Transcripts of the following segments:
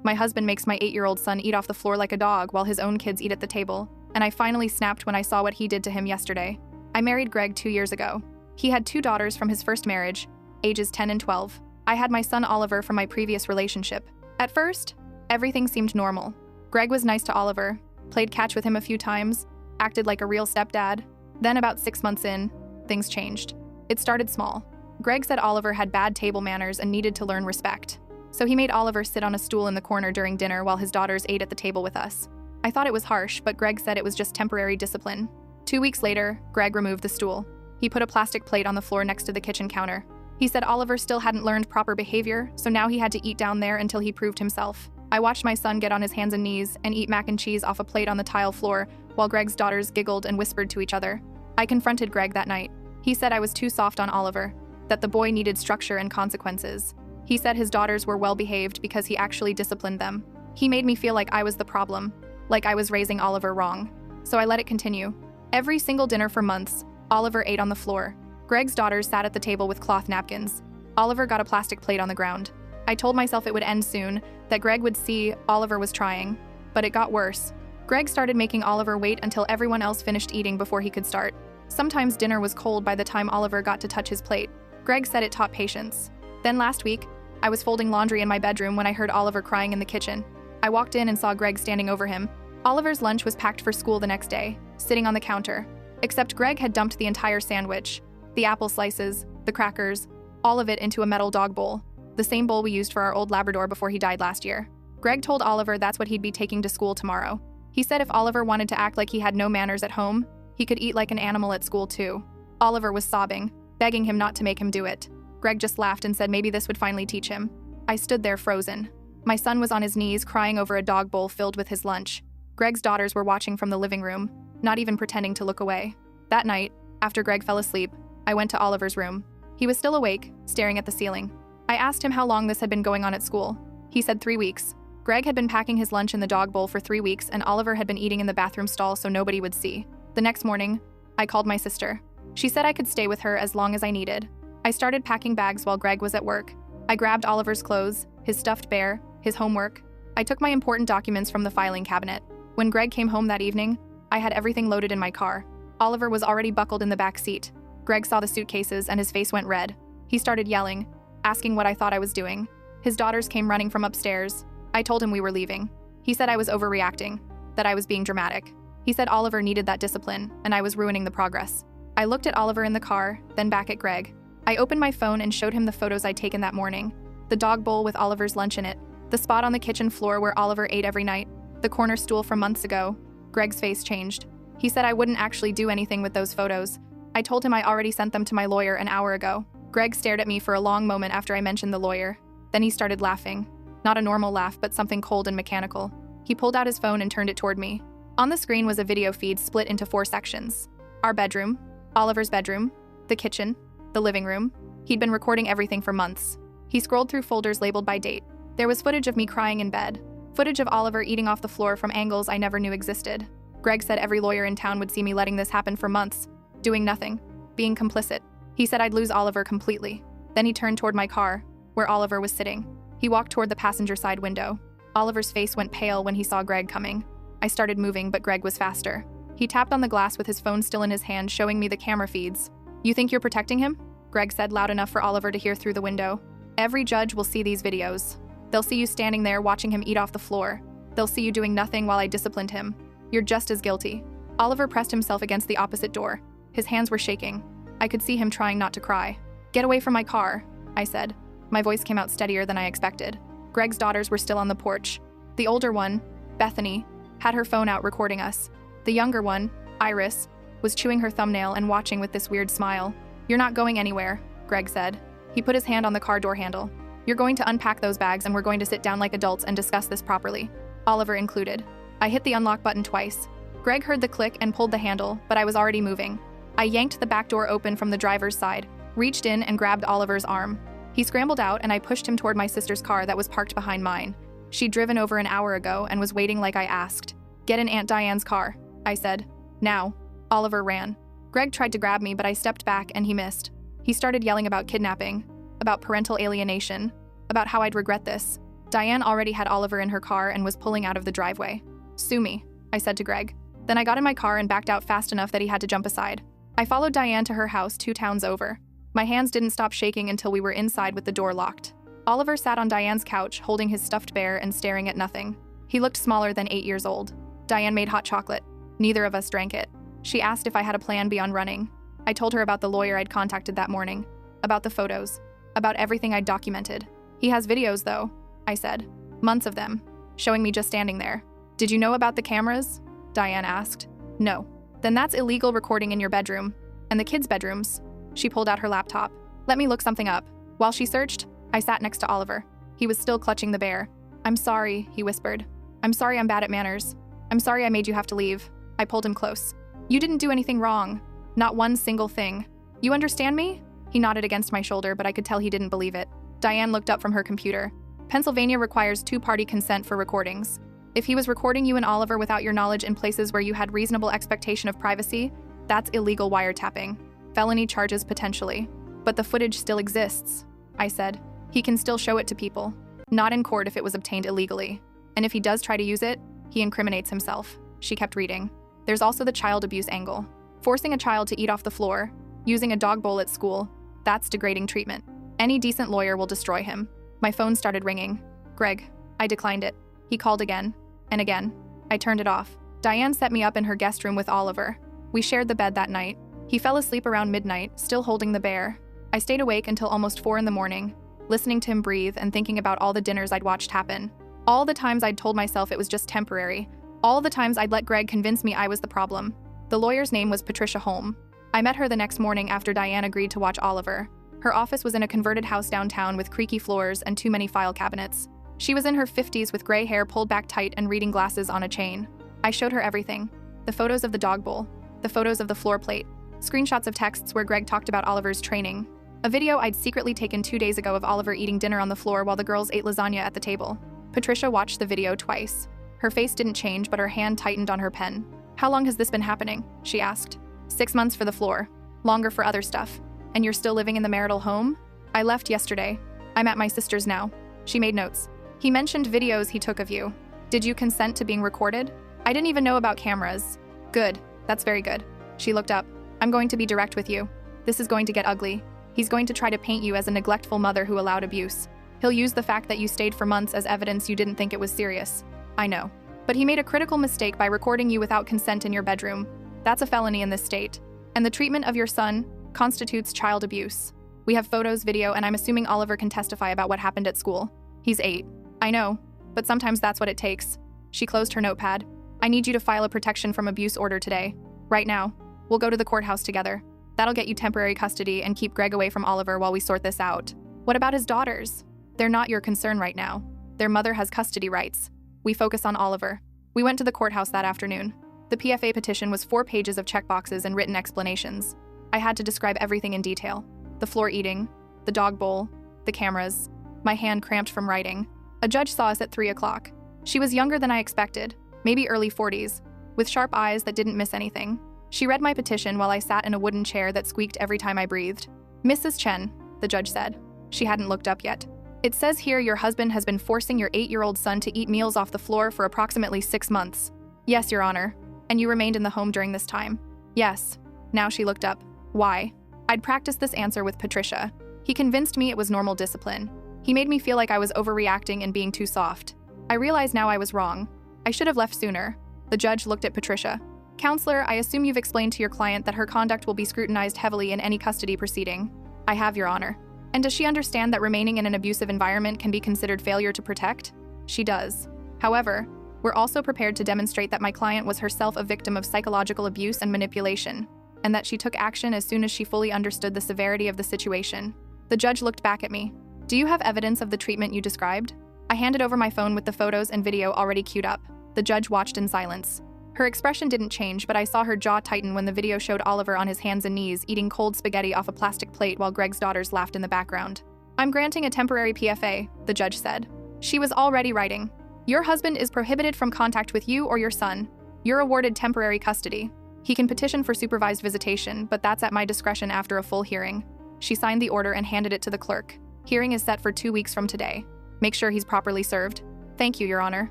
My husband makes my 8-year-old son eat off the floor like a dog while his own kids eat at the table, and I finally snapped when I saw what he did to him yesterday. I married Greg 2 years ago. He had 2 daughters from his first marriage, ages 10 and 12. I had my son Oliver from my previous relationship. At first, everything seemed normal. Greg was nice to Oliver, played catch with him a few times, acted like a real stepdad. Then about 6 months in, things changed. It started small. Greg said Oliver had bad table manners and needed to learn respect. So he made Oliver sit on a stool in the corner during dinner while his daughters ate at the table with us. I thought it was harsh, but Greg said it was just temporary discipline. 2 weeks later, Greg removed the stool. He put a plastic plate on the floor next to the kitchen counter. He said Oliver still hadn't learned proper behavior, so now he had to eat down there until he proved himself. I watched my son get on his hands and knees and eat mac and cheese off a plate on the tile floor while Greg's daughters giggled and whispered to each other. I confronted Greg that night. He said I was too soft on Oliver, that the boy needed structure and consequences. He said his daughters were well behaved because he actually disciplined them. He made me feel like I was the problem, like I was raising Oliver wrong. So I let it continue. Every single dinner for months, Oliver ate on the floor. Greg's daughters sat at the table with cloth napkins. Oliver got a plastic plate on the ground. I told myself it would end soon, that Greg would see Oliver was trying. But it got worse. Greg started making Oliver wait until everyone else finished eating before he could start. Sometimes dinner was cold by the time Oliver got to touch his plate. Greg said it taught patience. Then last week, I was folding laundry in my bedroom when I heard Oliver crying in the kitchen. I walked in and saw Greg standing over him. Oliver's lunch was packed for school the next day, sitting on the counter. Except Greg had dumped the entire sandwich, the apple slices, the crackers, all of it into a metal dog bowl, the same bowl we used for our old Labrador before he died last year. Greg told Oliver that's what he'd be taking to school tomorrow. He said if Oliver wanted to act like he had no manners at home, he could eat like an animal at school too. Oliver was sobbing, begging him not to make him do it. Greg just laughed and said maybe this would finally teach him. I stood there frozen. My son was on his knees crying over a dog bowl filled with his lunch. Greg's daughters were watching from the living room, not even pretending to look away. That night, after Greg fell asleep, I went to Oliver's room. He was still awake, staring at the ceiling. I asked him how long this had been going on at school. He said 3 weeks. Greg had been packing his lunch in the dog bowl for 3 weeks, and Oliver had been eating in the bathroom stall so nobody would see. The next morning, I called my sister. She said I could stay with her as long as I needed. I started packing bags while Greg was at work. I grabbed Oliver's clothes, his stuffed bear, his homework. I took my important documents from the filing cabinet. When Greg came home that evening, I had everything loaded in my car. Oliver was already buckled in the back seat. Greg saw the suitcases and his face went red. He started yelling, asking what I thought I was doing. His daughters came running from upstairs. I told him we were leaving. He said I was overreacting, that I was being dramatic. He said Oliver needed that discipline, and I was ruining the progress. I looked at Oliver in the car, then back at Greg. I opened my phone and showed him the photos I'd taken that morning. The dog bowl with Oliver's lunch in it, the spot on the kitchen floor where Oliver ate every night, the corner stool from months ago. Greg's face changed. He said I wouldn't actually do anything with those photos. I told him I already sent them to my lawyer an hour ago. Greg stared at me for a long moment after I mentioned the lawyer. Then he started laughing. Not a normal laugh, but something cold and mechanical. He pulled out his phone and turned it toward me. On the screen was a video feed split into 4 sections. Our bedroom, Oliver's bedroom, the kitchen, the living room. He'd been recording everything for months. He scrolled through folders labeled by date. There was footage of me crying in bed, footage of Oliver eating off the floor from angles I never knew existed. Greg said every lawyer in town would see me letting this happen for months, doing nothing, being complicit. He said I'd lose Oliver completely. Then he turned toward my car, where Oliver was sitting. He walked toward the passenger side window. Oliver's face went pale when he saw Greg coming. I started moving, but Greg was faster. He tapped on the glass with his phone still in his hand, showing me the camera feeds. "You think you're protecting him?" Greg said loud enough for Oliver to hear through the window. "Every judge will see these videos. They'll see you standing there watching him eat off the floor. They'll see you doing nothing while I disciplined him. You're just as guilty." Oliver pressed himself against the opposite door. His hands were shaking. I could see him trying not to cry. "Get away from my car," I said. My voice came out steadier than I expected. Greg's daughters were still on the porch. The older one, Bethany, had her phone out recording us. The younger one, Iris, was chewing her thumbnail and watching with this weird smile. "You're not going anywhere," Greg said. He put his hand on the car door handle. "You're going to unpack those bags and we're going to sit down like adults and discuss this properly, Oliver included." I hit the unlock button twice. Greg heard the click and pulled the handle, but I was already moving. I yanked the back door open from the driver's side, reached in and grabbed Oliver's arm. He scrambled out and I pushed him toward my sister's car that was parked behind mine. She'd driven over an hour ago and was waiting like I asked. "Get in Aunt Diane's car," I said. "Now." Oliver ran. Greg tried to grab me, but I stepped back and he missed. He started yelling about kidnapping, about parental alienation, about how I'd regret this. Diane already had Oliver in her car and was pulling out of the driveway. "Sue me," I said to Greg. Then I got in my car and backed out fast enough that he had to jump aside. I followed Diane to her house 2 towns over. My hands didn't stop shaking until we were inside with the door locked. Oliver sat on Diane's couch, holding his stuffed bear and staring at nothing. He looked smaller than 8 years old. Diane made hot chocolate. Neither of us drank it. She asked if I had a plan beyond running. I told her about the lawyer I'd contacted that morning, about the photos, about everything I'd documented. "He has videos, though," I said. "Months of them, showing me just standing there." "Did you know about the cameras?" Diane asked. "No." "Then that's illegal recording in your bedroom. And the kids' bedrooms." She pulled out her laptop. "Let me look something up." While she searched, I sat next to Oliver. He was still clutching the bear. "I'm sorry," he whispered. "I'm sorry I'm bad at manners. I'm sorry I made you have to leave." I pulled him close. "You didn't do anything wrong. Not one single thing. You understand me?" He nodded against my shoulder, but I could tell he didn't believe it. Diane looked up from her computer. "Pennsylvania requires 2-party consent for recordings. If he was recording you and Oliver without your knowledge in places where you had reasonable expectation of privacy, that's illegal wiretapping. Felony charges potentially. But the footage still exists," I said. "He can still show it to people. Not in court if it was obtained illegally. And if he does try to use it, he incriminates himself." She kept reading. "There's also the child abuse angle. Forcing a child to eat off the floor, using a dog bowl at school, that's degrading treatment. Any decent lawyer will destroy him." My phone started ringing. "Greg." I declined it. He called again, and again. I turned it off. Diane set me up in her guest room with Oliver. We shared the bed that night. He fell asleep around midnight, still holding the bear. I stayed awake until almost 4 in the morning, listening to him breathe and thinking about all the dinners I'd watched happen. All the times I'd told myself it was just temporary. All the times I'd let Greg convince me I was the problem. The lawyer's name was Patricia Holm. I met her the next morning after Diane agreed to watch Oliver. Her office was in a converted house downtown with creaky floors and too many file cabinets. She was in her 50s with gray hair pulled back tight and reading glasses on a chain. I showed her everything. The photos of the dog bowl, the photos of the floor plate, screenshots of texts where Greg talked about Oliver's training, a video I'd secretly taken 2 days ago of Oliver eating dinner on the floor while the girls ate lasagna at the table. Patricia watched the video twice. Her face didn't change, but her hand tightened on her pen. "How long has this been happening?" she asked. 6 months for the floor, longer for other stuff. "And you're still living in the marital home?" "I left yesterday. I'm at my sister's now." She made notes. "He mentioned videos he took of you. Did you consent to being recorded?" "I didn't even know about cameras." "Good. That's very good." She looked up. "I'm going to be direct with you. This is going to get ugly. He's going to try to paint you as a neglectful mother who allowed abuse. He'll use the fact that you stayed for months as evidence you didn't think it was serious. I know. But he made a critical mistake by recording you without consent in your bedroom. That's a felony in this state. And the treatment of your son constitutes child abuse. We have photos, video, and I'm assuming Oliver can testify about what happened at school. He's 8. I know, but sometimes that's what it takes." She closed her notepad. "I need you to file a protection from abuse order today. Right now. We'll go to the courthouse together. That'll get you temporary custody and keep Greg away from Oliver while we sort this out." "What about his daughters?" "They're not your concern right now. Their mother has custody rights. We focus on Oliver." We went to the courthouse that afternoon. The PFA petition was 4 pages of checkboxes and written explanations. I had to describe everything in detail. The floor eating, the dog bowl, the cameras. My hand cramped from writing. A judge saw us at 3 o'clock. She was younger than I expected, maybe early 40s, with sharp eyes that didn't miss anything. She read my petition while I sat in a wooden chair that squeaked every time I breathed. "Mrs. Chen," the judge said. She hadn't looked up yet. "It says here your husband has been forcing your 8-year-old son to eat meals off the floor for approximately 6 months. Yes, Your Honor. And you remained in the home during this time?" "Yes." Now she looked up. "Why?" I'd practiced this answer with Patricia. He convinced me it was normal discipline. He made me feel like I was overreacting and being too soft. I realize now I was wrong. I should have left sooner. The judge looked at Patricia. "Counselor, I assume you've explained to your client that her conduct will be scrutinized heavily in any custody proceeding." "I have, Your Honor." "And does she understand that remaining in an abusive environment can be considered failure to protect?" "She does. However, we're also prepared to demonstrate that my client was herself a victim of psychological abuse and manipulation, and that she took action as soon as she fully understood the severity of the situation." The judge looked back at me. "Do you have evidence of the treatment you described?" I handed over my phone with the photos and video already queued up. The judge watched in silence. Her expression didn't change, but I saw her jaw tighten when the video showed Oliver on his hands and knees eating cold spaghetti off a plastic plate while Greg's daughters laughed in the background. "I'm granting a temporary PFA," the judge said. She was already writing. "Your husband is prohibited from contact with you or your son. You're awarded temporary custody. He can petition for supervised visitation, but that's at my discretion after a full hearing." She signed the order and handed it to the clerk. "Hearing is set for 2 weeks from today." Make sure he's properly served. Thank you, Your Honor.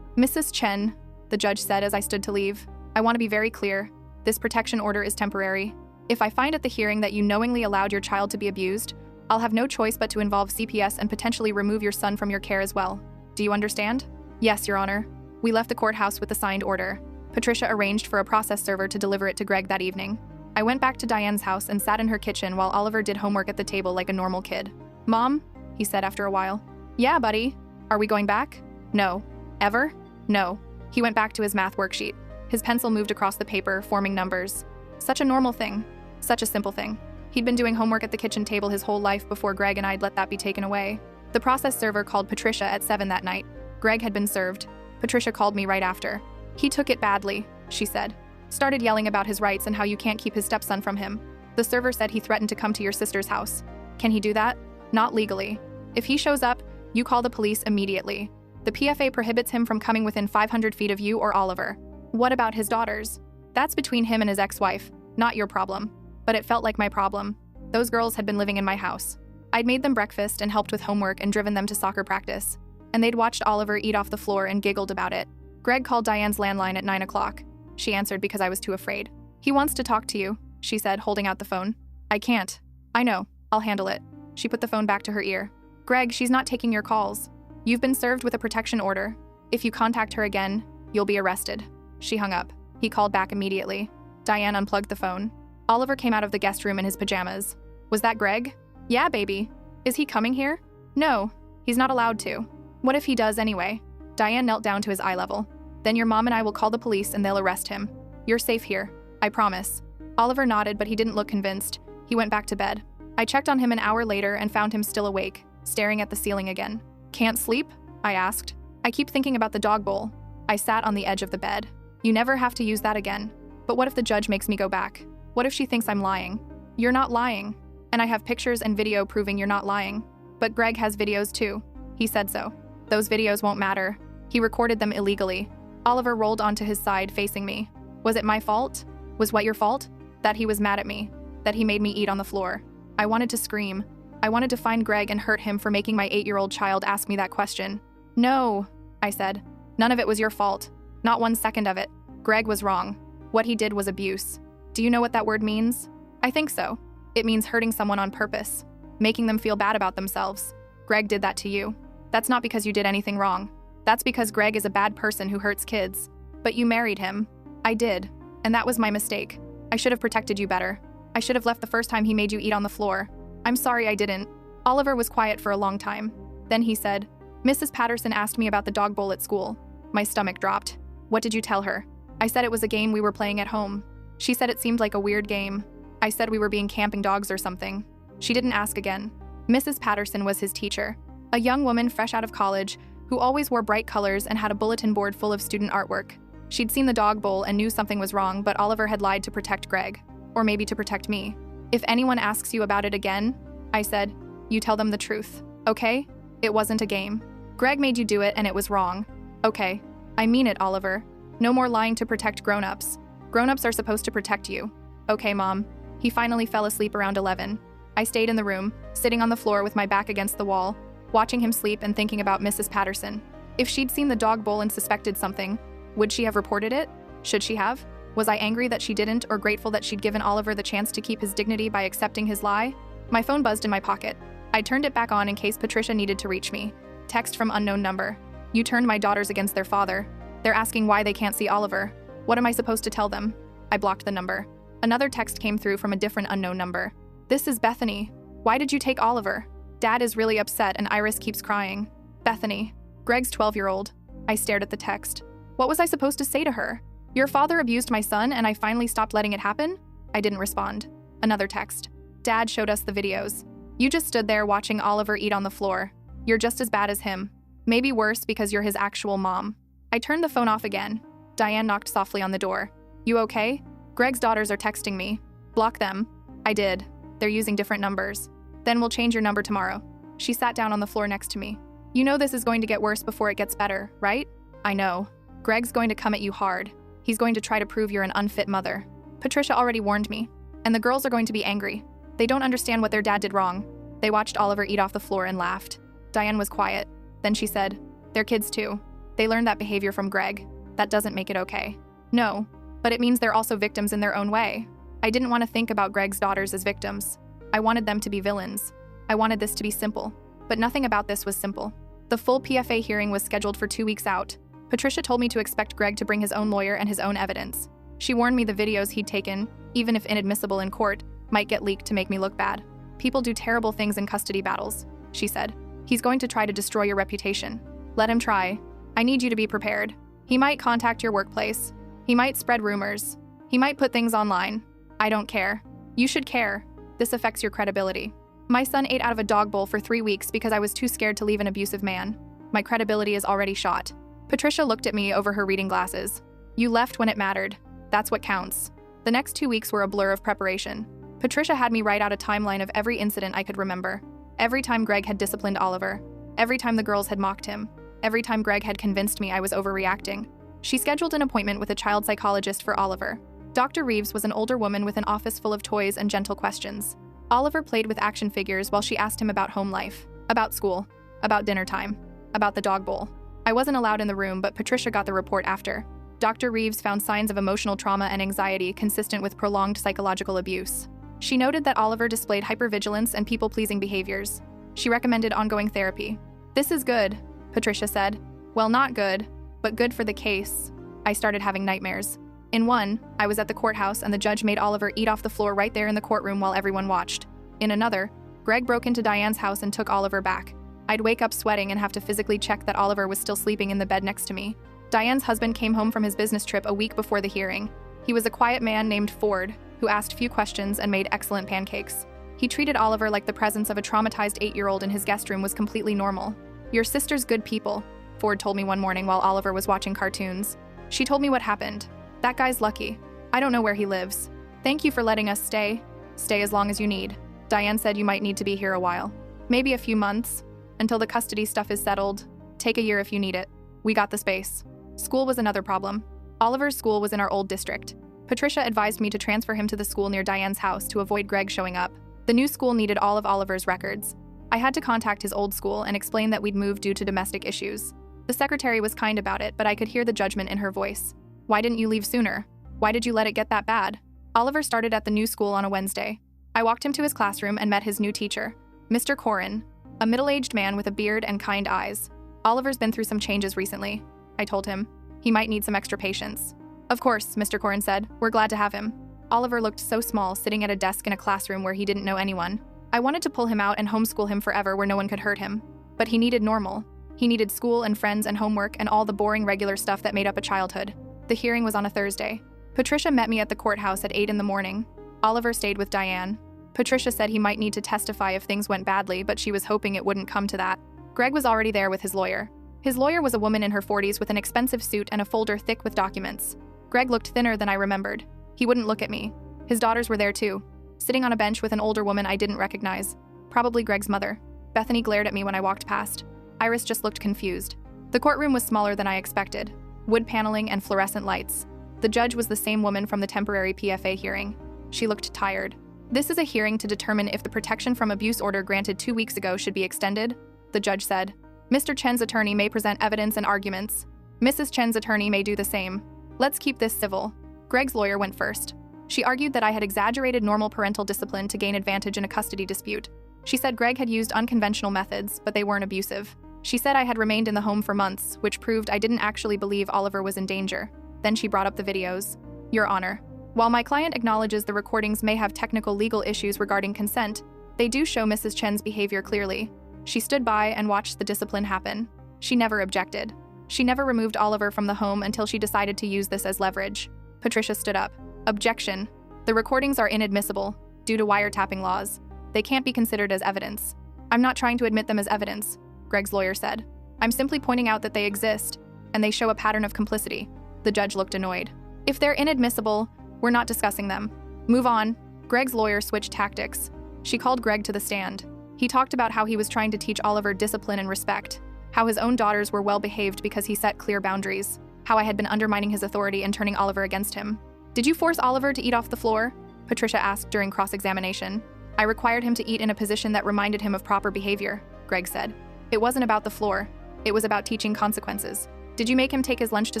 Mrs. Chen, the judge said as I stood to leave, I want to be very clear. This protection order is temporary. If I find at the hearing that you knowingly allowed your child to be abused, I'll have no choice but to involve CPS and potentially remove your son from your care as well. Do you understand? Yes, Your Honor. We left the courthouse with the signed order. Patricia arranged for a process server to deliver it to Greg that evening. I went back to Diane's house and sat in her kitchen while Oliver did homework at the table like a normal kid. Mom, he said after a while. Yeah, buddy. Are we going back? No. Ever? No. He went back to his math worksheet. His pencil moved across the paper, forming numbers. Such a normal thing. Such a simple thing. He'd been doing homework at the kitchen table his whole life before Greg and I'd let that be taken away. The process server called Patricia at 7 that night. Greg had been served. Patricia called me right after. He took it badly, she said. Started yelling about his rights and how you can't keep his stepson from him. The server said he threatened to come to your sister's house. Can he do that? Not legally. If he shows up, you call the police immediately. The PFA prohibits him from coming within 500 feet of you or Oliver. What about his daughters? That's between him and his ex-wife, not your problem. But it felt like my problem. Those girls had been living in my house. I'd made them breakfast and helped with homework and driven them to soccer practice. And they'd watched Oliver eat off the floor and giggled about it. Greg called Diane's landline at 9 o'clock. She answered because I was too afraid. He wants to talk to you, she said, holding out the phone. I can't. I know. I'll handle it. She put the phone back to her ear. Greg, she's not taking your calls. You've been served with a protection order. If you contact her again, you'll be arrested. She hung up. He called back immediately. Diane unplugged the phone. Oliver came out of the guest room in his pajamas. Was that Greg? Yeah, baby. Is he coming here? No, he's not allowed to. What if he does anyway? Diane knelt down to his eye level. Then your mom and I will call the police and they'll arrest him. You're safe here. I promise. Oliver nodded, but he didn't look convinced. He went back to bed. I checked on him an hour later and found him still awake, staring at the ceiling again. Can't sleep? I asked. I keep thinking about the dog bowl. I sat on the edge of the bed. You never have to use that again. But what if the judge makes me go back? What if she thinks I'm lying? You're not lying. And I have pictures and video proving you're not lying. But Greg has videos too. He said so. Those videos won't matter. He recorded them illegally. Oliver rolled onto his side, facing me. Was it my fault? Was what your fault? That he was mad at me. That he made me eat on the floor. I wanted to scream. I wanted to find Greg and hurt him for making my 8-year-old child ask me that question. No, I said. None of it was your fault. Not 1 second of it. Greg was wrong. What he did was abuse. Do you know what that word means? I think so. It means hurting someone on purpose. Making them feel bad about themselves. Greg did that to you. That's not because you did anything wrong. That's because Greg is a bad person who hurts kids. But you married him. I did. And that was my mistake. I should have protected you better. I should have left the first time he made you eat on the floor. I'm sorry I didn't. Oliver was quiet for a long time. Then he said, Mrs. Patterson asked me about the dog bowl at school. My stomach dropped. What did you tell her? I said it was a game we were playing at home. She said it seemed like a weird game. I said we were being camping dogs or something. She didn't ask again. Mrs. Patterson was his teacher. A young woman fresh out of college who always wore bright colors and had a bulletin board full of student artwork. She'd seen the dog bowl and knew something was wrong, but Oliver had lied to protect Greg. Or maybe to protect me. If anyone asks you about it again, I said, you tell them the truth, okay? It wasn't a game. Greg made you do it and it was wrong. Okay. I mean it, Oliver. No more lying to protect grown-ups. Grown-ups are supposed to protect you. Okay, Mom. He finally fell asleep around 11. I stayed in the room, sitting on the floor with my back against the wall, watching him sleep and thinking about Mrs. Patterson. If she'd seen the dog bowl and suspected something, would she have reported it? Should she have? Was I angry that she didn't or grateful that she'd given Oliver the chance to keep his dignity by accepting his lie? My phone buzzed in my pocket. I turned it back on in case Patricia needed to reach me. Text from unknown number. You turned my daughters against their father. They're asking why they can't see Oliver. What am I supposed to tell them? I blocked the number. Another text came through from a different unknown number. This is Bethany. Why did you take Oliver? Dad is really upset and Iris keeps crying. Bethany. Greg's 12-year-old. I stared at the text. What was I supposed to say to her? Your father abused my son and I finally stopped letting it happen? I didn't respond. Another text. Dad showed us the videos. You just stood there watching Oliver eat on the floor. You're just as bad as him. Maybe worse because you're his actual mom. I turned the phone off again. Diane knocked softly on the door. You okay? Greg's daughters are texting me. Block them. I did. They're using different numbers. Then we'll change your number tomorrow. She sat down on the floor next to me. You know this is going to get worse before it gets better, right? I know. Greg's going to come at you hard. He's going to try to prove you're an unfit mother. Patricia already warned me. And the girls are going to be angry. They don't understand what their dad did wrong. They watched Oliver eat off the floor and laughed. Diane was quiet. Then she said, "They're kids too. They learned that behavior from Greg. That doesn't make it okay." No, but it means they're also victims in their own way. I didn't want to think about Greg's daughters as victims. I wanted them to be villains. I wanted this to be simple. But nothing about this was simple. The full PFA hearing was scheduled for 2 weeks out. Patricia told me to expect Greg to bring his own lawyer and his own evidence. She warned me the videos he'd taken, even if inadmissible in court, might get leaked to make me look bad. "People do terrible things in custody battles," she said. "He's going to try to destroy your reputation. Let him try. I need you to be prepared. He might contact your workplace. He might spread rumors. He might put things online. I don't care. You should care. This affects your credibility. My son ate out of a dog bowl for 3 weeks because I was too scared to leave an abusive man. My credibility is already shot." Patricia looked at me over her reading glasses. "You left when it mattered. That's what counts." The next 2 weeks were a blur of preparation. Patricia had me write out a timeline of every incident I could remember. Every time Greg had disciplined Oliver. Every time the girls had mocked him. Every time Greg had convinced me I was overreacting. She scheduled an appointment with a child psychologist for Oliver. Dr. Reeves was an older woman with an office full of toys and gentle questions. Oliver played with action figures while she asked him about home life, about school, about dinner time, about the dog bowl. I wasn't allowed in the room, but Patricia got the report after. Dr. Reeves found signs of emotional trauma and anxiety consistent with prolonged psychological abuse. She noted that Oliver displayed hypervigilance and people-pleasing behaviors. She recommended ongoing therapy. "This is good," Patricia said. "Well, not good, but good for the case." I started having nightmares. In one, I was at the courthouse and the judge made Oliver eat off the floor right there in the courtroom while everyone watched. In another, Greg broke into Diane's house and took Oliver back. I'd wake up sweating and have to physically check that Oliver was still sleeping in the bed next to me. Diane's husband came home from his business trip a week before the hearing. He was a quiet man named Ford, who asked few questions and made excellent pancakes. He treated Oliver like the presence of a traumatized 8-year-old in his guest room was completely normal. "Your sister's good people," Ford told me one morning while Oliver was watching cartoons. "She told me what happened. That guy's lucky. I don't know where he lives. Thank you for letting us stay. Stay as long as you need. Diane said you might need to be here a while. Maybe a few months, until the custody stuff is settled. Take a year if you need it. We got the space." School was another problem. Oliver's school was in our old district. Patricia advised me to transfer him to the school near Diane's house to avoid Greg showing up. The new school needed all of Oliver's records. I had to contact his old school and explain that we'd moved due to domestic issues. The secretary was kind about it, but I could hear the judgment in her voice. "Why didn't you leave sooner? Why did you let it get that bad?" Oliver started at the new school on a Wednesday. I walked him to his classroom and met his new teacher, Mr. Corin, a middle-aged man with a beard and kind eyes. "Oliver's been through some changes recently," I told him. "He might need some extra patience." "Of course," Mr. Corin said. "We're glad to have him." Oliver looked so small, sitting at a desk in a classroom where he didn't know anyone. I wanted to pull him out and homeschool him forever where no one could hurt him. But he needed normal. He needed school and friends and homework and all the boring regular stuff that made up a childhood. The hearing was on a Thursday. Patricia met me at the courthouse at 8 in the morning. Oliver stayed with Diane. Patricia said he might need to testify if things went badly, but she was hoping it wouldn't come to that. Greg was already there with his lawyer. His lawyer was a woman in her 40s with an expensive suit and a folder thick with documents. Greg looked thinner than I remembered. He wouldn't look at me. His daughters were there too, sitting on a bench with an older woman I didn't recognize. Probably Greg's mother. Bethany glared at me when I walked past. Iris just looked confused. The courtroom was smaller than I expected. Wood paneling and fluorescent lights. The judge was the same woman from the temporary PFA hearing. She looked tired. "This is a hearing to determine if the protection from abuse order granted 2 weeks ago should be extended," the judge said. "Mr. Chen's attorney may present evidence and arguments. Mrs. Chen's attorney may do the same. Let's keep this civil." Greg's lawyer went first. She argued that I had exaggerated normal parental discipline to gain advantage in a custody dispute. She said Greg had used unconventional methods, but they weren't abusive. She said I had remained in the home for months, which proved I didn't actually believe Oliver was in danger. Then she brought up the videos. "Your Honor, while my client acknowledges the recordings may have technical legal issues regarding consent, they do show Mrs. Chen's behavior clearly. She stood by and watched the discipline happen. She never objected. She never removed Oliver from the home until she decided to use this as leverage." Patricia stood up. "Objection. The recordings are inadmissible, due to wiretapping laws. They can't be considered as evidence." "I'm not trying to admit them as evidence," Greg's lawyer said. "I'm simply pointing out that they exist, and they show a pattern of complicity." The judge looked annoyed. "If they're inadmissible, we're not discussing them. Move on." Greg's lawyer switched tactics. She called Greg to the stand. He talked about how he was trying to teach Oliver discipline and respect, how his own daughters were well-behaved because he set clear boundaries, how I had been undermining his authority and turning Oliver against him. "Did you force Oliver to eat off the floor?" Patricia asked during cross-examination. "I required him to eat in a position that reminded him of proper behavior," Greg said. "It wasn't about the floor. It was about teaching consequences. Did you make him take his lunch to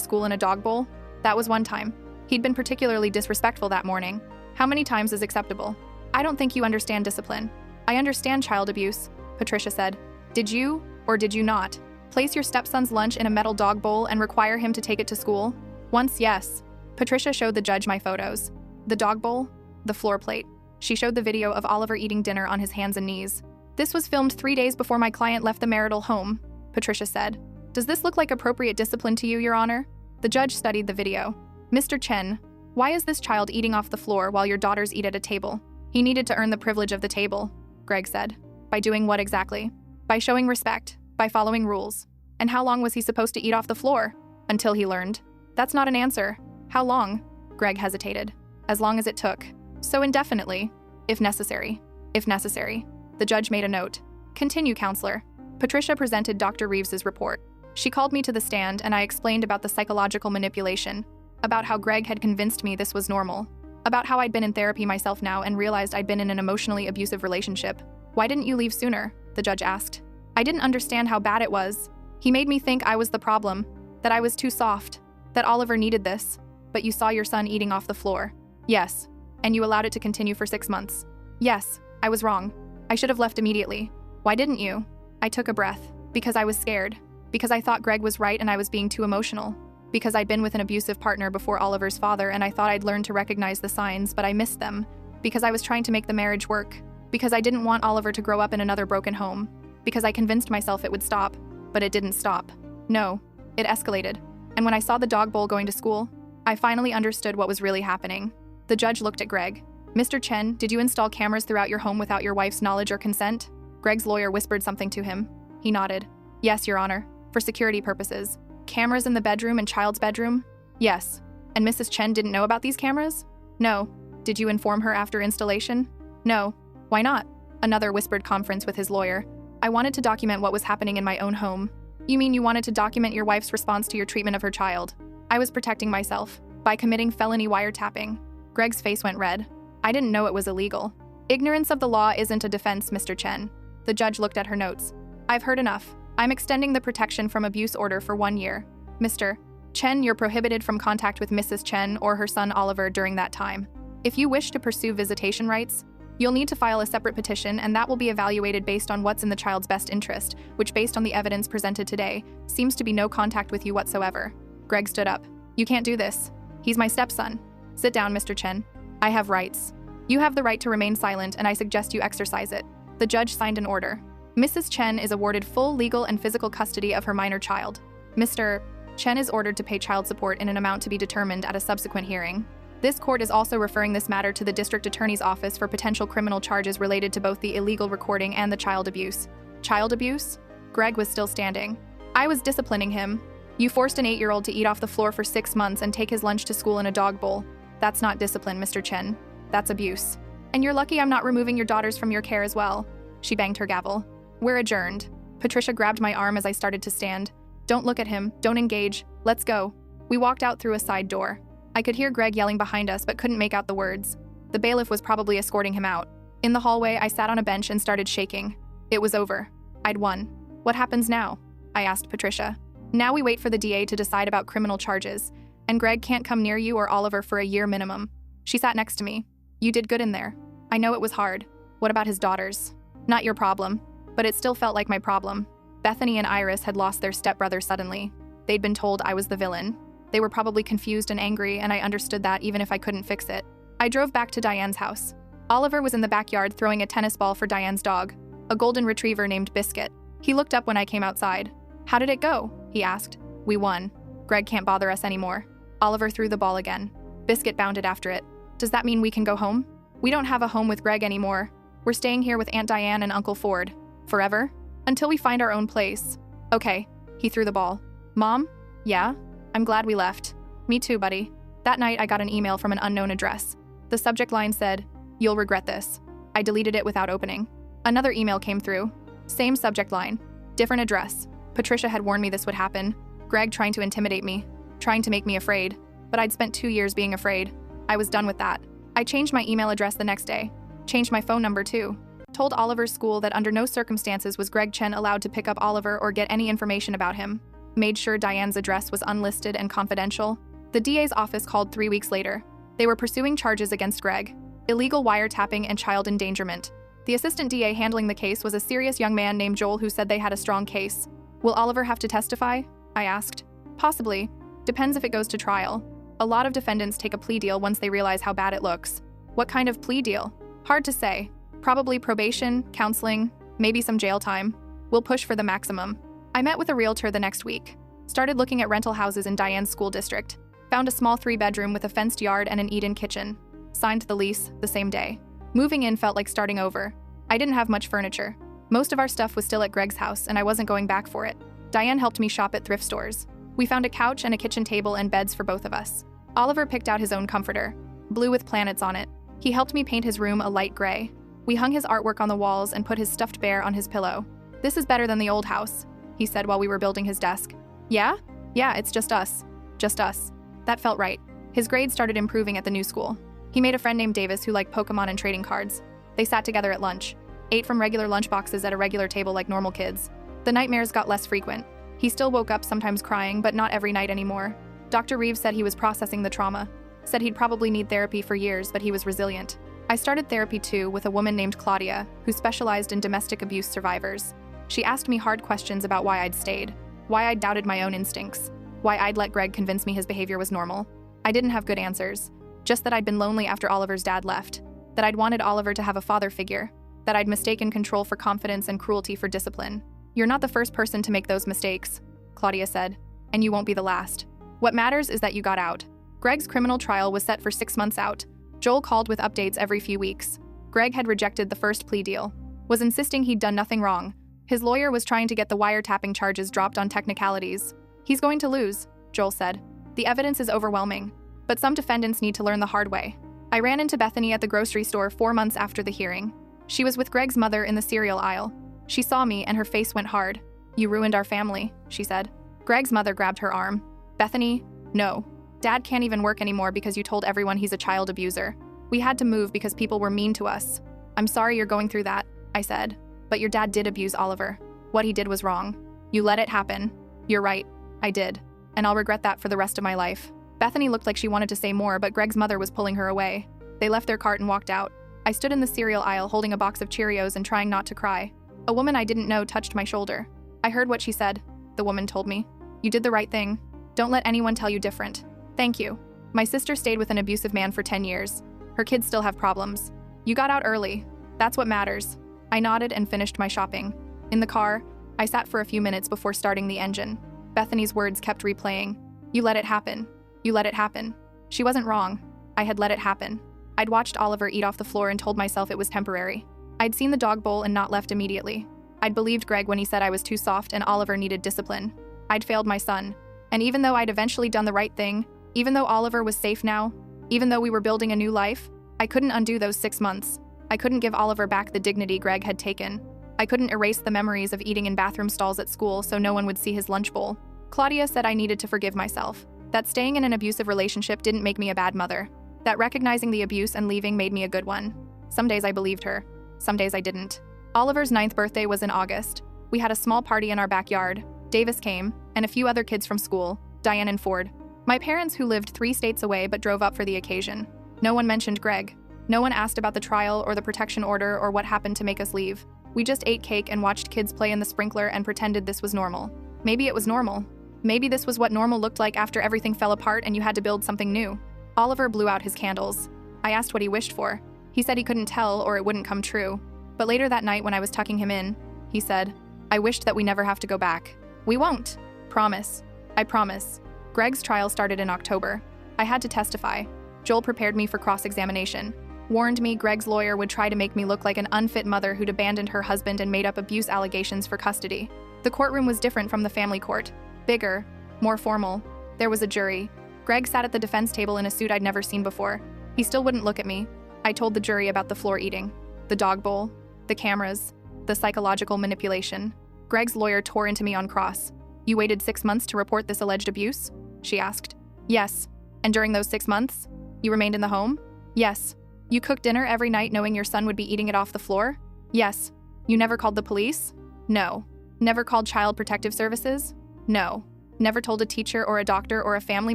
school in a dog bowl? That was one time. He'd been particularly disrespectful that morning. How many times is acceptable? I don't think you understand discipline. I understand child abuse, Patricia said. Did you, or did you not, place your stepson's lunch in a metal dog bowl and require him to take it to school? Once, yes. Patricia showed the judge my photos. The dog bowl, the floor plate. She showed the video of Oliver eating dinner on his hands and knees. This was filmed 3 days before my client left the marital home, Patricia said. Does this look like appropriate discipline to you, Your Honor? The judge studied the video. Mr. Chen, why is this child eating off the floor while your daughters eat at a table? He needed to earn the privilege of the table, Greg said. By doing what exactly? By showing respect, by following rules. And how long was he supposed to eat off the floor? Until he learned. That's not an answer. How long? Greg hesitated. As long as it took. So indefinitely. If necessary. If necessary. The judge made a note. Continue, counselor. Patricia presented Dr. Reeves's report. She called me to the stand and I explained about the psychological manipulation, about how Greg had convinced me this was normal, about how I'd been in therapy myself now and realized I'd been in an emotionally abusive relationship. Why didn't you leave sooner? The judge asked. I didn't understand how bad it was. He made me think I was the problem, that I was too soft, that Oliver needed this. But you saw your son eating off the floor. Yes. And you allowed it to continue for 6 months. Yes, I was wrong. I should have left immediately. Why didn't you? I took a breath. Because I was scared. Because I thought Greg was right and I was being too emotional. Because I'd been with an abusive partner before Oliver's father and I thought I'd learned to recognize the signs, but I missed them. Because I was trying to make the marriage work. Because I didn't want Oliver to grow up in another broken home. Because I convinced myself it would stop. But it didn't stop. No, it escalated. And when I saw the dog bowl going to school, I finally understood what was really happening. The judge looked at Greg. Mr. Chen, did you install cameras throughout your home without your wife's knowledge or consent? Greg's lawyer whispered something to him. He nodded. Yes, Your Honor. For security purposes. Cameras in the bedroom and child's bedroom? Yes. And Mrs. Chen didn't know about these cameras? No. Did you inform her after installation? No. Why not? Another whispered conference with his lawyer. I wanted to document what was happening in my own home. You mean you wanted to document your wife's response to your treatment of her child? I was protecting myself by committing felony wiretapping. Greg's face went red. I didn't know it was illegal. Ignorance of the law isn't a defense, Mr. Chen. The judge looked at her notes. I've heard enough. I'm extending the protection from abuse order for 1 year. Mr. Chen, you're prohibited from contact with Mrs. Chen or her son Oliver during that time. If you wish to pursue visitation rights, you'll need to file a separate petition and that will be evaluated based on what's in the child's best interest, which based on the evidence presented today, seems to be no contact with you whatsoever. Greg stood up. You can't do this. He's my stepson. Sit down, Mr. Chen. I have rights. You have the right to remain silent and I suggest you exercise it. The judge signed an order. Mrs. Chen is awarded full legal and physical custody of her minor child. Mr. Chen is ordered to pay child support in an amount to be determined at a subsequent hearing. This court is also referring this matter to the district attorney's office for potential criminal charges related to both the illegal recording and the child abuse. Child abuse? Greg was still standing. I was disciplining him. You forced an 8-year-old to eat off the floor for 6 months and take his lunch to school in a dog bowl. That's not discipline, Mr. Chen. That's abuse. And you're lucky I'm not removing your daughters from your care as well. She banged her gavel. We're adjourned. Patricia grabbed my arm as I started to stand. Don't look at him. Don't engage. Let's go. We walked out through a side door. I could hear Greg yelling behind us but couldn't make out the words. The bailiff was probably escorting him out. In the hallway, I sat on a bench and started shaking. It was over. I'd won. What happens now? I asked Patricia. Now we wait for the DA to decide about criminal charges. And Greg can't come near you or Oliver for a year minimum. She sat next to me. You did good in there. I know it was hard. What about his daughters? Not your problem. But it still felt like my problem. Bethany and Iris had lost their stepbrother suddenly. They'd been told I was the villain. They were probably confused and angry, and I understood that even if I couldn't fix it. I drove back to Diane's house. Oliver was in the backyard throwing a tennis ball for Diane's dog, a golden retriever named Biscuit. He looked up when I came outside. How did it go? He asked. We won. Greg can't bother us anymore. Oliver threw the ball again. Biscuit bounded after it. Does that mean we can go home? We don't have a home with Greg anymore. We're staying here with Aunt Diane and Uncle Ford. Forever? Until we find our own place. Okay. He threw the ball. Mom? Yeah? I'm glad we left. Me too, buddy. That night I got an email from an unknown address. The subject line said, "You'll regret this." I deleted it without opening. Another email came through. Same subject line. Different address. Patricia had warned me this would happen. Greg trying to intimidate me. Trying to make me afraid. But I'd spent 2 years being afraid. I was done with that. I changed my email address the next day. Changed my phone number too. Told Oliver's school that under no circumstances was Greg Chen allowed to pick up Oliver or get any information about him. Made sure Diane's address was unlisted and confidential. The DA's office called 3 weeks later. They were pursuing charges against Greg: illegal wiretapping and child endangerment. The assistant DA handling the case was a serious young man named Joel who said they had a strong case. Will Oliver have to testify? I asked. Possibly. Depends if it goes to trial. A lot of defendants take a plea deal once they realize how bad it looks. What kind of plea deal? Hard to say. Probably probation, counseling, maybe some jail time. We'll push for the maximum. I met with a realtor the next week. Started looking at rental houses in Diane's school district. Found a small 3-bedroom with a fenced yard and an eat-in kitchen. Signed the lease the same day. Moving in felt like starting over. I didn't have much furniture. Most of our stuff was still at Greg's house, and I wasn't going back for it. Diane helped me shop at thrift stores. We found a couch and a kitchen table and beds for both of us. Oliver picked out his own comforter, blue with planets on it. He helped me paint his room a light gray. We hung his artwork on the walls and put his stuffed bear on his pillow. This is better than the old house, he said while we were building his desk. Yeah? Yeah, it's just us. Just us. That felt right. His grades started improving at the new school. He made a friend named Davis who liked Pokemon and trading cards. They sat together at lunch, ate from regular lunch boxes at a regular table like normal kids. The nightmares got less frequent. He still woke up sometimes crying, but not every night anymore. Dr. Reeves said he was processing the trauma. Said he'd probably need therapy for years, but he was resilient. I started therapy too with a woman named Claudia, who specialized in domestic abuse survivors. She asked me hard questions about why I'd stayed, why I'd doubted my own instincts, why I'd let Greg convince me his behavior was normal. I didn't have good answers, just that I'd been lonely after Oliver's dad left, that I'd wanted Oliver to have a father figure, that I'd mistaken control for confidence and cruelty for discipline. You're not the first person to make those mistakes, Claudia said, and you won't be the last. What matters is that you got out. Greg's criminal trial was set for 6 months out. Joel called with updates every few weeks. Greg had rejected the first plea deal, was insisting he'd done nothing wrong. His lawyer was trying to get the wiretapping charges dropped on technicalities. He's going to lose, Joel said. The evidence is overwhelming, but some defendants need to learn the hard way. I ran into Bethany at the grocery store 4 months after the hearing. She was with Greg's mother in the cereal aisle. She saw me and her face went hard. You ruined our family, she said. Greg's mother grabbed her arm. Bethany, no. Dad can't even work anymore because you told everyone he's a child abuser. We had to move because people were mean to us. I'm sorry you're going through that, I said. But your dad did abuse Oliver. What he did was wrong. You let it happen. You're right. I did. And I'll regret that for the rest of my life. Bethany looked like she wanted to say more, but Greg's mother was pulling her away. They left their cart and walked out. I stood in the cereal aisle holding a box of Cheerios and trying not to cry. A woman I didn't know touched my shoulder. I heard what she said, the woman told me. You did the right thing. Don't let anyone tell you different. Thank you. My sister stayed with an abusive man for 10 years. Her kids still have problems. You got out early. That's what matters. I nodded and finished my shopping. In the car, I sat for a few minutes before starting the engine. Bethany's words kept replaying. You let it happen. You let it happen. She wasn't wrong. I had let it happen. I'd watched Oliver eat off the floor and told myself it was temporary. I'd seen the dog bowl and not left immediately. I'd believed Greg when he said I was too soft and Oliver needed discipline. I'd failed my son. And even though I'd eventually done the right thing, even though Oliver was safe now, even though we were building a new life, I couldn't undo those 6 months. I couldn't give Oliver back the dignity Greg had taken. I couldn't erase the memories of eating in bathroom stalls at school so no one would see his lunch bowl. Claudia said I needed to forgive myself. That staying in an abusive relationship didn't make me a bad mother. That recognizing the abuse and leaving made me a good one. Some days I believed her. Some days I didn't. Oliver's 9th birthday was in August. We had a small party in our backyard. Davis came, and a few other kids from school, Diane and Ford. My parents, who lived 3 states away but drove up for the occasion. No one mentioned Greg. No one asked about the trial or the protection order or what happened to make us leave. We just ate cake and watched kids play in the sprinkler and pretended this was normal. Maybe it was normal. Maybe this was what normal looked like after everything fell apart and you had to build something new. Oliver blew out his candles. I asked what he wished for. He said he couldn't tell or it wouldn't come true. But later that night when I was tucking him in, he said, I wished that we never have to go back. We won't. Promise. I promise. Greg's trial started in October. I had to testify. Joel prepared me for cross-examination. Warned me Greg's lawyer would try to make me look like an unfit mother who'd abandoned her husband and made up abuse allegations for custody. The courtroom was different from the family court. Bigger. More formal. There was a jury. Greg sat at the defense table in a suit I'd never seen before. He still wouldn't look at me. I told the jury about the floor eating, the dog bowl, the cameras, the psychological manipulation. Greg's lawyer tore into me on cross. You waited 6 months to report this alleged abuse? She asked. Yes. And during those 6 months, you remained in the home? Yes. You cooked dinner every night knowing your son would be eating it off the floor? Yes. You never called the police? No. Never called Child Protective Services? No. Never told a teacher or a doctor or a family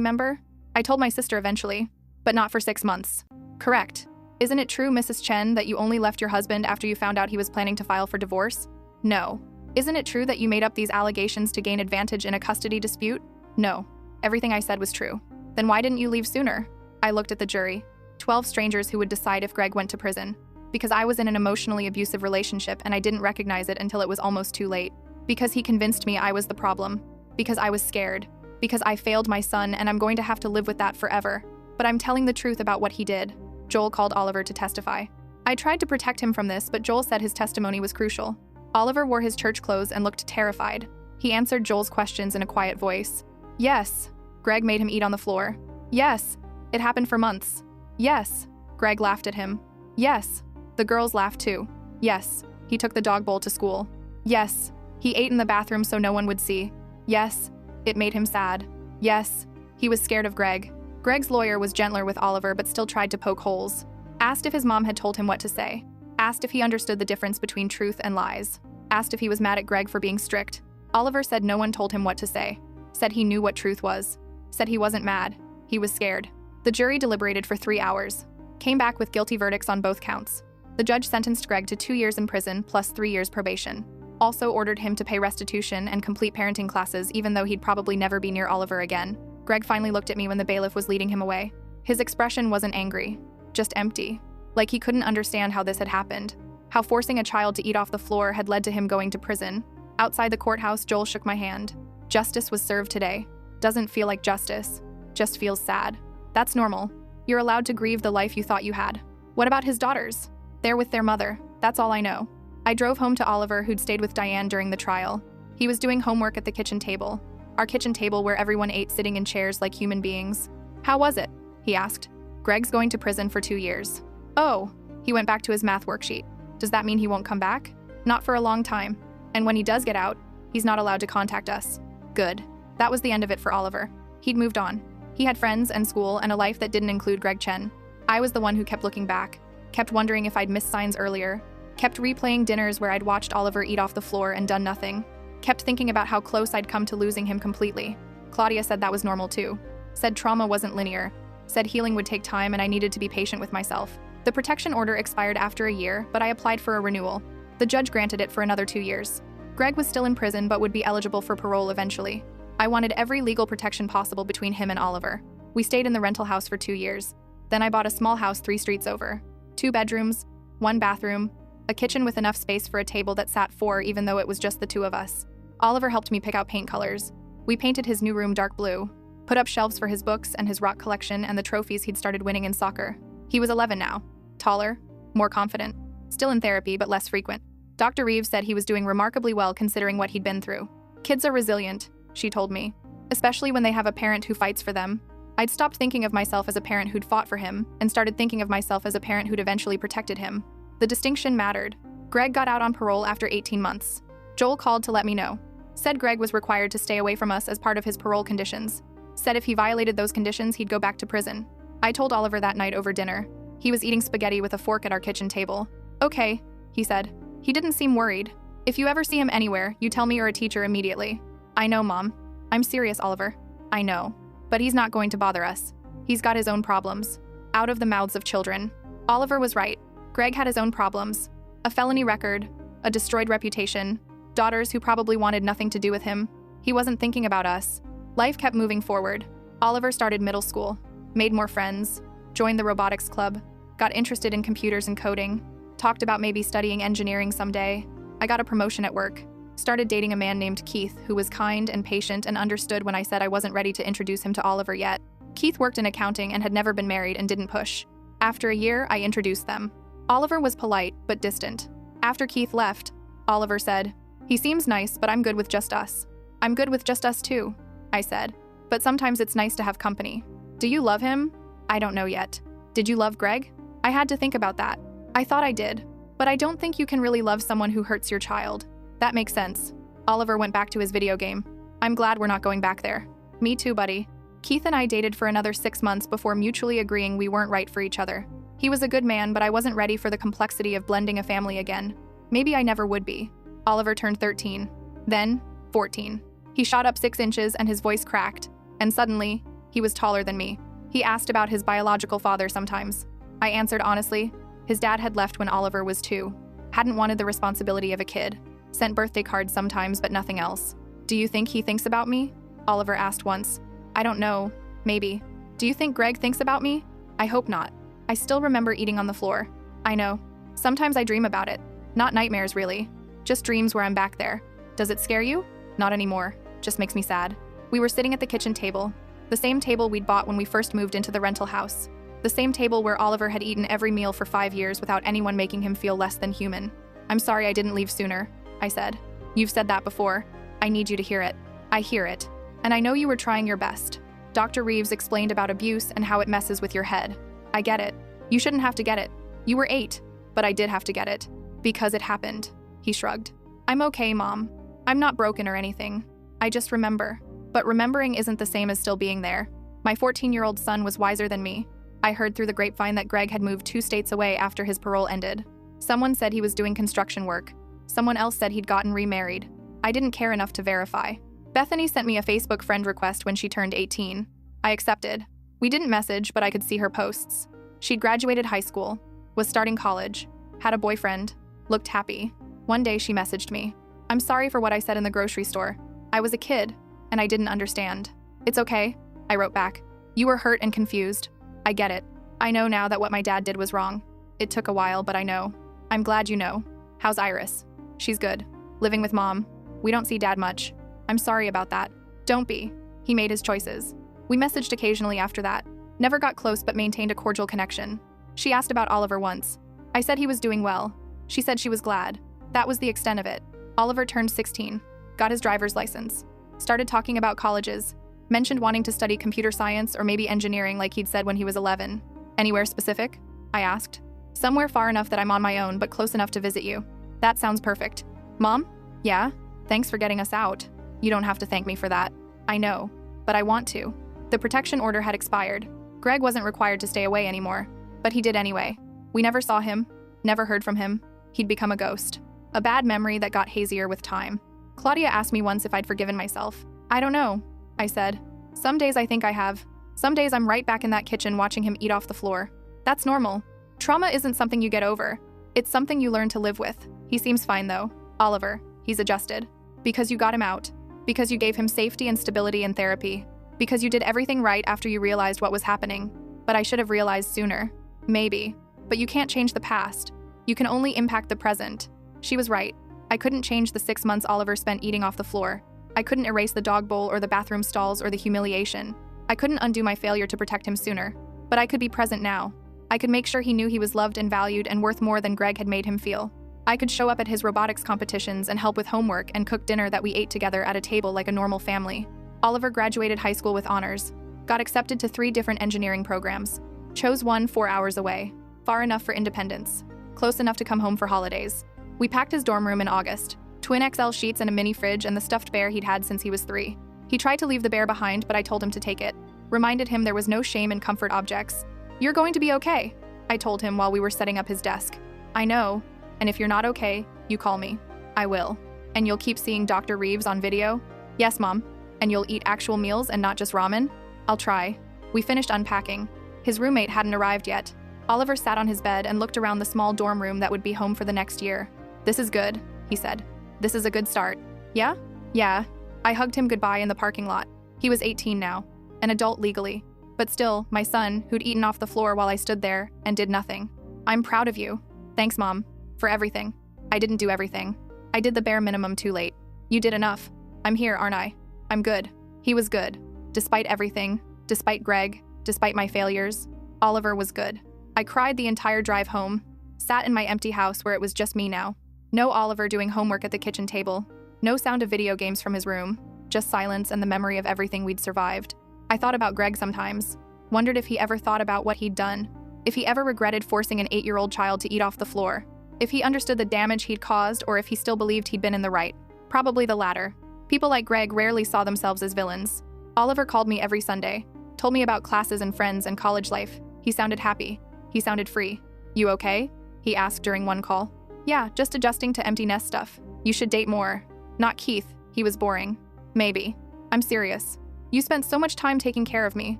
member? I told my sister eventually, but not for 6 months. Correct. Isn't it true, Mrs. Chen, that you only left your husband after you found out he was planning to file for divorce? No. Isn't it true that you made up these allegations to gain advantage in a custody dispute? No. Everything I said was true. Then why didn't you leave sooner? I looked at the jury. 12 strangers who would decide if Greg went to prison. Because I was in an emotionally abusive relationship and I didn't recognize it until it was almost too late. Because he convinced me I was the problem. Because I was scared. Because I failed my son and I'm going to have to live with that forever. But I'm telling the truth about what he did. Joel called Oliver to testify. I tried to protect him from this, but Joel said his testimony was crucial. Oliver wore his church clothes and looked terrified. He answered Joel's questions in a quiet voice. Yes. Greg made him eat on the floor. Yes. It happened for months. Yes. Greg laughed at him. Yes. The girls laughed too. Yes. He took the dog bowl to school. Yes. He ate in the bathroom so no one would see. Yes. It made him sad. Yes. He was scared of Greg. Greg's lawyer was gentler with Oliver but still tried to poke holes. Asked if his mom had told him what to say. Asked if he understood the difference between truth and lies. Asked if he was mad at Greg for being strict. Oliver said no one told him what to say. Said he knew what truth was. Said he wasn't mad. He was scared. The jury deliberated for 3 hours. Came back with guilty verdicts on both counts. The judge sentenced Greg to 2 years in prison plus 3 years probation. Also ordered him to pay restitution and complete parenting classes even though he'd probably never be near Oliver again. Greg finally looked at me when the bailiff was leading him away. His expression wasn't angry, just empty. Like he couldn't understand how this had happened. How forcing a child to eat off the floor had led to him going to prison. Outside the courthouse, Joel shook my hand. Justice was served today. Doesn't feel like justice. Just feels sad. That's normal. You're allowed to grieve the life you thought you had. What about his daughters? They're with their mother. That's all I know. I drove home to Oliver, who'd stayed with Diane during the trial. He was doing homework at the kitchen table. Our kitchen table where everyone ate sitting in chairs like human beings. How was it? He asked. Greg's going to prison for 2 years. Oh, he went back to his math worksheet. Does that mean he won't come back? Not for a long time. And when he does get out, he's not allowed to contact us. Good. That was the end of it for Oliver. He'd moved on. He had friends and school and a life that didn't include Greg Chen. I was the one who kept looking back, kept wondering if I'd missed signs earlier, kept replaying dinners where I'd watched Oliver eat off the floor and done nothing, kept thinking about how close I'd come to losing him completely. Claudia said that was normal too. Said trauma wasn't linear. Said healing would take time and I needed to be patient with myself. The protection order expired after a year, but I applied for a renewal. The judge granted it for another 2 years. Greg was still in prison but would be eligible for parole eventually. I wanted every legal protection possible between him and Oliver. We stayed in the rental house for 2 years. Then I bought a small house 3 streets over. 2 bedrooms, 1 bathroom, a kitchen with enough space for a table that sat 4 even though it was just the 2 of us. Oliver helped me pick out paint colors. We painted his new room dark blue, put up shelves for his books and his rock collection and the trophies he'd started winning in soccer. He was 11 now, taller, more confident, still in therapy but less frequent. Dr. Reeves said he was doing remarkably well considering what he'd been through. Kids are resilient, she told me, especially when they have a parent who fights for them. I'd stopped thinking of myself as a parent who'd fought for him and started thinking of myself as a parent who'd eventually protected him. The distinction mattered. Greg got out on parole after 18 months. Joel called to let me know. Said Greg was required to stay away from us as part of his parole conditions. Said if he violated those conditions, he'd go back to prison. I told Oliver that night over dinner. He was eating spaghetti with a fork at our kitchen table. Okay, he said. He didn't seem worried. If you ever see him anywhere, you tell me you're a teacher immediately. I know, Mom. I'm serious, Oliver. I know. But he's not going to bother us. He's got his own problems. Out of the mouths of children. Oliver was right. Greg had his own problems. A felony record, a destroyed reputation, daughters who probably wanted nothing to do with him. He wasn't thinking about us. Life kept moving forward. Oliver started middle school, made more friends, joined the robotics club, got interested in computers and coding, talked about maybe studying engineering someday. I got a promotion at work, started dating a man named Keith who was kind and patient and understood when I said I wasn't ready to introduce him to Oliver yet. Keith worked in accounting and had never been married and didn't push. After a year, I introduced them. Oliver was polite but distant. After Keith left, Oliver said, "He seems nice, but I'm good with just us." "I'm good with just us too," I said. "But sometimes it's nice to have company." "Do you love him?" "I don't know yet." "Did you love Greg?" I had to think about that. I thought I did. But I don't think you can really love someone who hurts your child. That makes sense. Oliver went back to his video game. I'm glad we're not going back there. Me too, buddy. Keith and I dated for another 6 months before mutually agreeing we weren't right for each other. He was a good man, but I wasn't ready for the complexity of blending a family again. Maybe I never would be. Oliver turned 13. Then, 14. He shot up 6 inches and his voice cracked. And suddenly, he was taller than me. He asked about his biological father sometimes. I answered honestly. His dad had left when Oliver was 2. Hadn't wanted the responsibility of a kid. Sent birthday cards sometimes, but nothing else. Do you think he thinks about me? Oliver asked once. I don't know. Maybe. Do you think Greg thinks about me? I hope not. I still remember eating on the floor. I know. Sometimes I dream about it. Not nightmares, really. Just dreams where I'm back there. Does it scare you? Not anymore. Just makes me sad. We were sitting at the kitchen table. The same table we'd bought when we first moved into the rental house. The same table where Oliver had eaten every meal for 5 years without anyone making him feel less than human. I'm sorry I didn't leave sooner, I said. You've said that before. I need you to hear it. I hear it. And I know you were trying your best. Dr. Reeves explained about abuse and how it messes with your head. I get it. You shouldn't have to get it. You were 8, but I did have to get it. Because it happened. He shrugged. I'm okay, Mom. I'm not broken or anything. I just remember. But remembering isn't the same as still being there. My 14-year-old son was wiser than me. I heard through the grapevine that Greg had moved 2 states away after his parole ended. Someone said he was doing construction work. Someone else said he'd gotten remarried. I didn't care enough to verify. Bethany sent me a Facebook friend request when she turned 18. I accepted. We didn't message, but I could see her posts. She'd graduated high school, was starting college, had a boyfriend, looked happy. One day she messaged me. I'm sorry for what I said in the grocery store. I was a kid, and I didn't understand. It's okay, I wrote back. You were hurt and confused. I get it. I know now that what my dad did was wrong. It took a while, but I know. I'm glad you know. How's Iris? She's good. Living with Mom. We don't see Dad much. I'm sorry about that. Don't be. He made his choices. We messaged occasionally after that. Never got close but maintained a cordial connection. She asked about Oliver once. I said he was doing well. She said she was glad. That was the extent of it. Oliver turned 16. Got his driver's license. Started talking about colleges. Mentioned wanting to study computer science or maybe engineering like he'd said when he was 11. Anywhere specific? I asked. Somewhere far enough that I'm on my own but close enough to visit you. That sounds perfect. Mom? Yeah? Thanks for getting us out. You don't have to thank me for that. I know. But I want to. The protection order had expired. Greg wasn't required to stay away anymore. But he did anyway. We never saw him. Never heard from him. He'd become a ghost. A bad memory that got hazier with time. Claudia asked me once if I'd forgiven myself. I don't know, I said. Some days I think I have. Some days I'm right back in that kitchen watching him eat off the floor. That's normal. Trauma isn't something you get over. It's something you learn to live with. He seems fine though. Oliver, he's adjusted. Because you got him out. Because you gave him safety and stability in therapy. Because you did everything right after you realized what was happening. But I should have realized sooner. Maybe. But you can't change the past. You can only impact the present. She was right. I couldn't change the 6 months Oliver spent eating off the floor. I couldn't erase the dog bowl or the bathroom stalls or the humiliation. I couldn't undo my failure to protect him sooner. But I could be present now. I could make sure he knew he was loved and valued and worth more than Greg had made him feel. I could show up at his robotics competitions and help with homework and cook dinner that we ate together at a table like a normal family. Oliver graduated high school with honors. Got accepted to 3 different engineering programs. Chose one 4 hours away. Far enough for independence. Close enough to come home for holidays. We packed his dorm room in August. Twin XL sheets and a mini fridge and the stuffed bear he'd had since he was 3. He tried to leave the bear behind, but I told him to take it. Reminded him there was no shame in comfort objects. You're going to be okay, I told him while we were setting up his desk. I know, and if you're not okay, you call me. I will. And you'll keep seeing Dr. Reeves on video? Yes, Mom. And you'll eat actual meals and not just ramen? I'll try. We finished unpacking. His roommate hadn't arrived yet. Oliver sat on his bed and looked around the small dorm room that would be home for the next year. This is good, he said. This is a good start. Yeah? Yeah. I hugged him goodbye in the parking lot. He was 18 now. An adult legally. But still, my son, who'd eaten off the floor while I stood there and did nothing. I'm proud of you. Thanks, Mom. For everything. I didn't do everything. I did the bare minimum too late. You did enough. I'm here, aren't I? I'm good. He was good. Despite everything. Despite Greg. Despite my failures. Oliver was good. I cried the entire drive home. Sat in my empty house where it was just me now. No Oliver doing homework at the kitchen table. No sound of video games from his room. Just silence and the memory of everything we'd survived. I thought about Greg sometimes. Wondered if he ever thought about what he'd done. If he ever regretted forcing an 8-year-old child to eat off the floor. If he understood the damage he'd caused or if he still believed he'd been in the right. Probably the latter. People like Greg rarely saw themselves as villains. Oliver called me every Sunday. Told me about classes and friends and college life. He sounded happy. He sounded free. You okay? He asked during one call. Yeah, just adjusting to empty nest stuff. You should date more. Not Keith, he was boring. Maybe. I'm serious. You spent so much time taking care of me.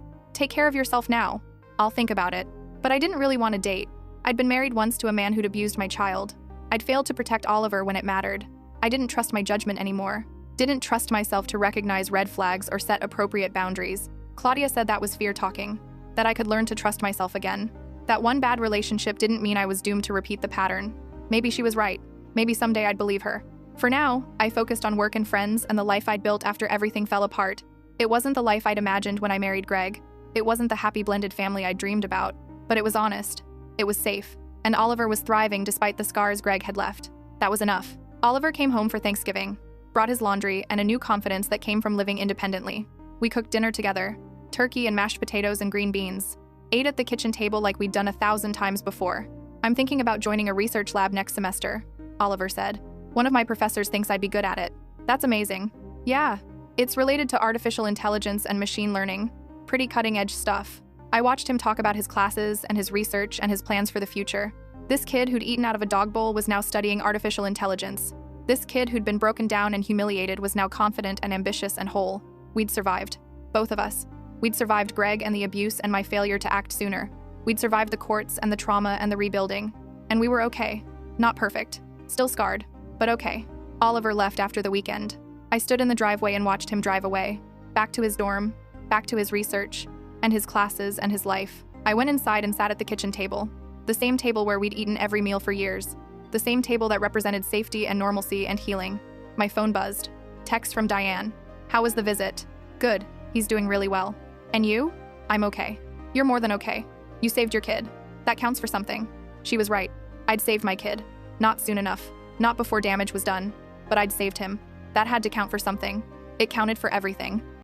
Take care of yourself now. I'll think about it. But I didn't really want to date. I'd been married once to a man who'd abused my child. I'd failed to protect Oliver when it mattered. I didn't trust my judgment anymore. Didn't trust myself to recognize red flags or set appropriate boundaries. Claudia said that was fear talking. That I could learn to trust myself again. That one bad relationship didn't mean I was doomed to repeat the pattern. Maybe she was right. Maybe someday I'd believe her. For now, I focused on work and friends and the life I'd built after everything fell apart. It wasn't the life I'd imagined when I married Greg. It wasn't the happy blended family I dreamed about. But it was honest. It was safe. And Oliver was thriving despite the scars Greg had left. That was enough. Oliver came home for Thanksgiving, brought his laundry and a new confidence that came from living independently. We cooked dinner together, turkey and mashed potatoes and green beans. Ate at the kitchen table like we'd done 1,000 times before. I'm thinking about joining a research lab next semester, Oliver said. One of my professors thinks I'd be good at it. That's amazing. Yeah, it's related to artificial intelligence and machine learning. Pretty cutting-edge stuff. I watched him talk about his classes and his research and his plans for the future. This kid who'd eaten out of a dog bowl was now studying artificial intelligence. This kid who'd been broken down and humiliated was now confident and ambitious and whole. We'd survived. Both of us. We'd survived Greg and the abuse and my failure to act sooner. We'd survived the courts and the trauma and the rebuilding. And we were okay. Not perfect. Still scarred. But okay. Oliver left after the weekend. I stood in the driveway and watched him drive away. Back to his dorm. Back to his research. And his classes and his life. I went inside and sat at the kitchen table. The same table where we'd eaten every meal for years. The same table that represented safety and normalcy and healing. My phone buzzed. Text from Diane. How was the visit? Good. He's doing really well. And you? I'm okay. You're more than okay. You saved your kid. That counts for something. She was right. I'd saved my kid. Not soon enough. Not before damage was done. But I'd saved him. That had to count for something. It counted for everything.